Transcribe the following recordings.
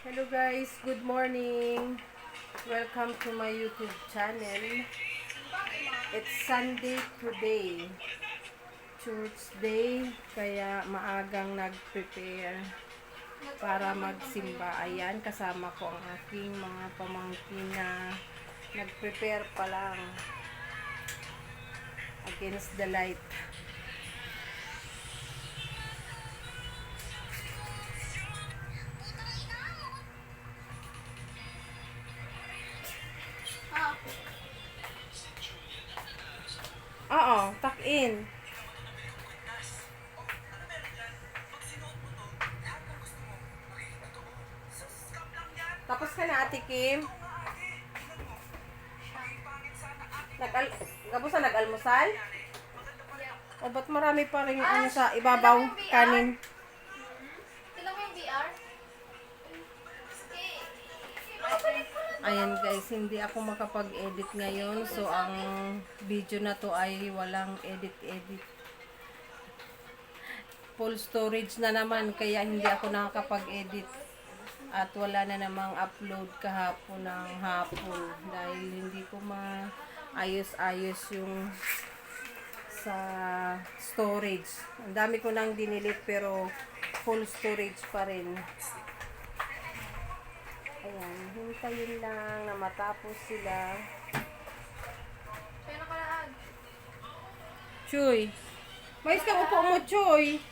Hello guys, good morning. Welcome to my YouTube channel. It's Sunday today. Church day, kaya maagang nag-prepare para magsimba. Ayan, kasama ko ang aking mga pamangkin na nag-prepare pa lang against the light. Oo, tuck in. Tapos ka na, Ate Kim? Kamusta nag-almusal? O ba't marami pa rin ano sa ibabaw kanin? Tignan mo yung VR. Ayan guys, hindi ako makapag-edit ngayon. So, ang video na to ay walang edit-edit. Full storage na naman, kaya hindi ako nakakapag-edit. At wala na namang upload kahapon ng hapon. Dahil hindi ko maayos-ayos yung sa storage. Ang dami ko nang dinilit pero full storage pa rin. Ayan, hintayin lang na matapos sila. Kaya nakalaan. Choy, mais ka upo mo, Choy.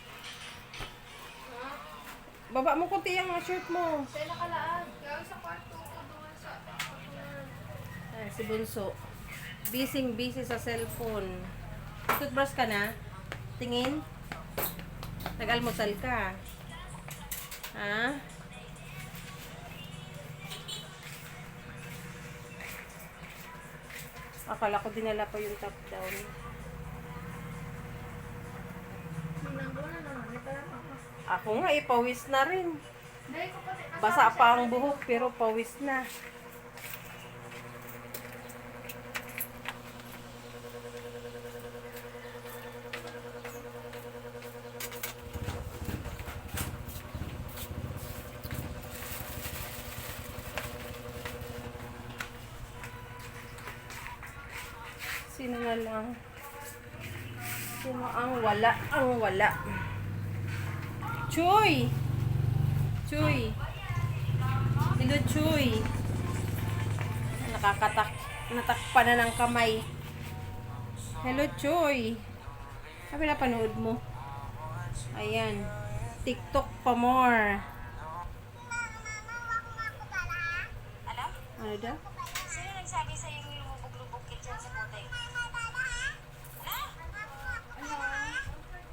Baba mo kunti ang shirt mo. Kaya nakalaan. Gawin sa kwarto ko doon sa patungan. Ay, si Bunso. Busy sa cellphone. Toothbrush ka na? Tingin? Nag-almusal ka? Ha? Akala ko dinala pa yung top down. Sinanggo na naman. May pala ako. Ako nga, pawis na rin. Dahil ko pati Basa pa ang buhok, pero pawis na. Sino na lang? Sino ang wala? Ang wala. Chuy! Chuy! Hello, Chuy! Natakpan na ng kamay. Hello, Chuy! Sabi na panood mo. Ayan. TikTok pa more. Ano daw? Sino nagsabi sa yung lumubog-lubog ka dyan sa putik?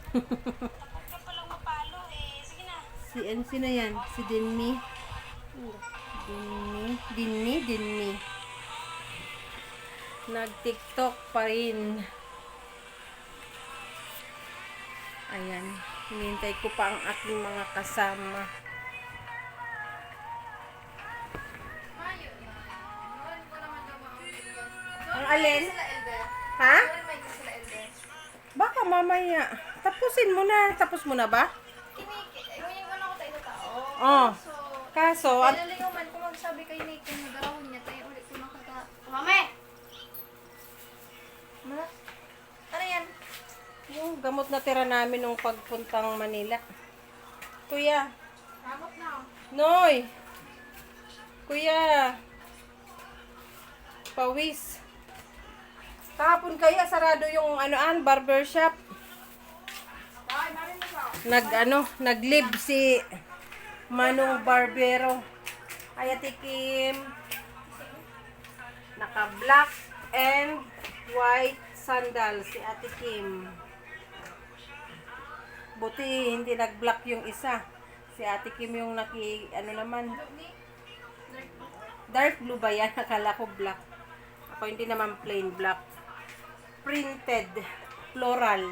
Tapos ka palang mapalo eh. Sige na. Sino yan? Si Dinmi? Dinmi. Nag-TikTok pa rin. Ayan. Hinihintay ko pa ang aking mga kasama. Mayo na. Noon ko naman daw maunod. Ang alin? Sila Elder. Ha? Noon may sila Elder. Baka mamaya. Tapusin mo na. Tapos mo na ba? Yung ano ko tayo sa tao. Oh. So, Kaso, naliligaw man kung magsabi kay Nathan na garahon niya tayo ulit ko nakata. Mame! Ma? Ano yan? yung gamot na tira namin nung pagpuntang Manila. Kuya. Ramot na. Noy. Kuya. Pawis. Kahapon kaya sarado yung barber shop. Ay, marin mo sa. Nag-live si Manong Barbero. Ay, Ate Kim. Naka-black and white sandal si Ate Kim. Buti hindi nag-black yung isa. Si Ate Kim yung dark blue ba yan? Akala ko black. Ako hindi naman plain black. Printed. Floral.